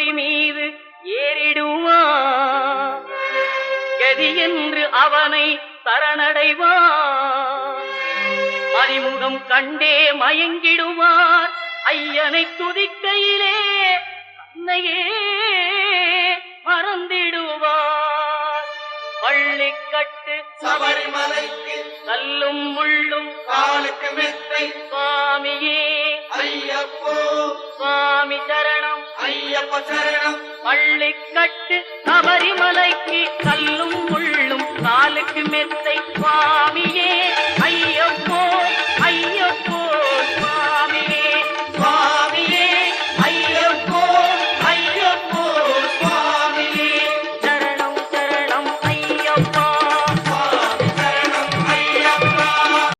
கொடி மீது ஏறிடுவான். கதி என்று அவனை சரணடைவான். மதிமுகம் கண்டே மயங்கிடுவார். ஐயனை துதிக்கையிலே தன்னையே மறந்திடுவார். பள்ளிக்கட்டு சபரிமலைக்கு கல்லும் முள்ளும் காலுக்கு மெத்தை சுவாமியே ஐயப்போ சுவாமி சரணம் ஐயப்ப சரணம். பள்ளிக்கட்டு சபரிமலைக்கு கல்லும் முள்ளும் காலுக்கு மெத்தை சுவாமியே